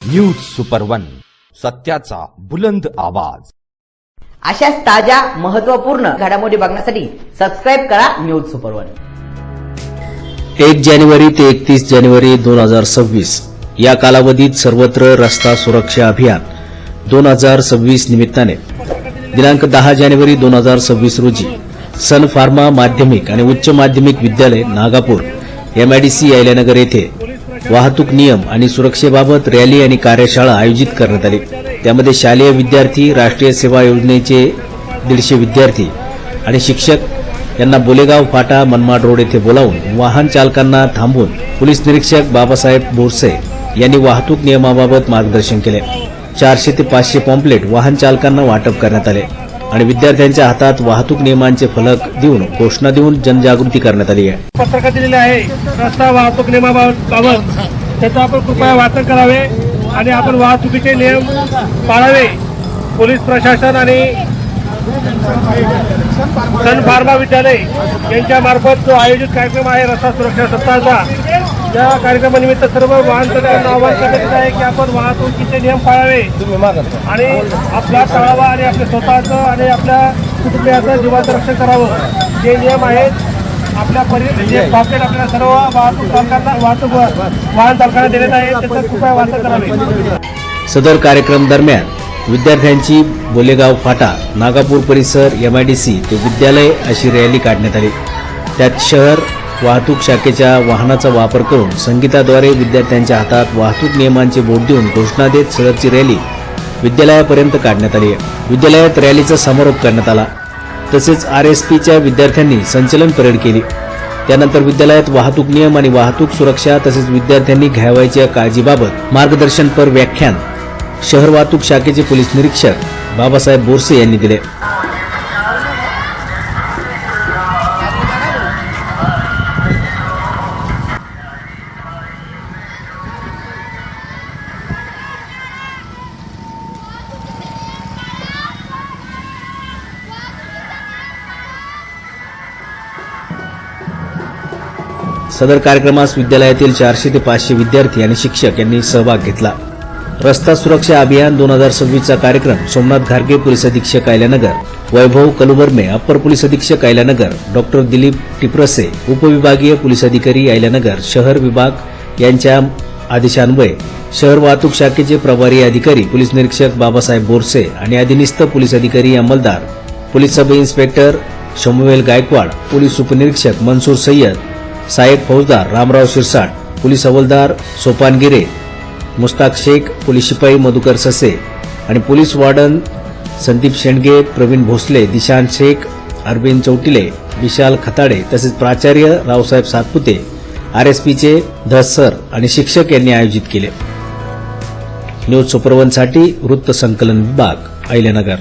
News super one, सत्याचा बुलंद आवाज। अशाच ताज्या महत्त्वपूर्ण घडामोडी बघण्यासाठी सबस्क्राइब करा न्यूज सुपर वन। 1 जानेवारी ते 31 जानेवारी 2026 या कालावधीत सर्वत्र रस्ता सुरक्षा अभियान 2026 निमित्ताने दिनांक 10 जानेवारी 2026 रोजी सन फार्मा माध्यमिक आणि उच्च माध्यमिक विद्यालय नागापूर MIDC अहिल्यानगर येथे वाहतूक नियम आणि सुरक्षेबाबत रॅली आणि कार्यशाळा आयोजित करण्यात आली। त्यामध्ये शालेय विद्यार्थी, राष्ट्रीय सेवा योजनेचे 150 विद्यार्थी आणि शिक्षक यांना बोलेगाव फाटा मनमाड रोड येथे बोलावून वाहन चालकांना थांबवून पोलीस निरीक्षक बाबासाहेब बोरसे यांनी वाहतूक नियमाबाबत मार्गदर्शन केले। 400 ते 500 पॉम्पलेट वाहन चालकांना वाटप करण्यात आले आणि विद्यार्थ्यांच्या हातात वाहतूक नियमांचे फलक देऊन घोषणा देऊन जनजागृती करण्यात आली आहे। पत्रकार दिलेले आहे रस्ता वाहतूक नियमाबाबत त्याचा आपण कृपया वाचन करावे आणि आपण वाहतुकीचे नियम पाळावे। पोलीस प्रशासन आणि सन फार्मा विद्यालय यांच्या मार्फत जो आयोजित कार्यक्रम आहे रस्ता सुरक्षा सप्ताहाचा, या कार्यक्रमानिमित्त सर्व वाहन चालकांना आवाहन करण्यात आहे की आपण वाहतुकीचे नियम पाळावे आणि आपला टाळावा आणि आपल्या स्वतःचं आणि आपल्या कुटुंबियाचं जीवाचं रक्षण करावं। जे नियम आहेत आपल्या पॉकेट आपल्या सर्व वाहन चालकांना देण्यात आहे, त्याचं कृपया वाचन करावे। सदर कार्यक्रम दरम्यान विद्यार्थ्यांची बोलेगाव फाटा नागापूर परिसर MIDC ते विद्यालय अशी रॅली काढण्यात आली। त्यात शहर वाहतूक शाखेच्या वाहनाचा वापर करून संगीताद्वारे विद्यार्थ्यांच्या हातात वाहतूक नियमांचे बोर्ड देऊन घोषणा देत सदरची रॅली विद्यालयापर्यंत काढण्यात आली आहे। विद्यालयात रॅलीचा समारोप करण्यात आला। तसेच RSPच्या विद्यार्थ्यांनी संचलन परेड केली। त्यानंतर विद्यालयात वाहतूक नियम आणि वाहतूक सुरक्षा तसेच विद्यार्थ्यांनी घ्यावयाच्या काळजीबाबत मार्गदर्शनपर व्याख्यान शहर वाहतूक शाखेचे पोलीस निरीक्षक बाबासाहेब बोरसे यांनी दिले। सदर कार्यक्रमास विद्यालयातील 400 ते 500 विद्यार्थी आणि शिक्षक यांनी सहभाग घेतला। रस्ता सुरक्षा अभियान 2026चा कार्यक्रम सोमनाथ घारगे पोलीस अधीक्षक अहिल्यानगर, वैभव कलुबर्मे अप्पर पोलीस अधीक्षक अहिल्यानगर, डॉ दिलीप टिप्रसे उपविभागीय पोलीस अधिकारी अहिल्यानगर शहर विभाग यांच्या आदेशान्वये शहर वाहतूक शाखेचे प्रभारी अधिकारी पोलीस निरीक्षक बाबासाहेब बोरसे आणि अधिनिस्थ पोलीस अधिकारी अंमलदार police sub inspector Samuel Gaikwad, police उपनिरीक्षक मनसूर सय्यद, सहाय्यक फौजदार रामराव शिरसाट, पोलीस हवालदार सोपान गिरे, मुस्ताक शेख, पोलीस शिपाई मधुकर ससे आणि पोलीस वार्डन संदीप शेंडगे, प्रवीण भोसले, दिशांत शेख, अरविंद चौटिले, विशाल खताडे तसेच प्राचार्य रावसाहेब सातपुते, RSPचे धस सर आणि शिक्षक यांनी आयोजित केले। न्यूज सुपर वन साठी वृत्त संकलन विभाग अहिल्यानगर।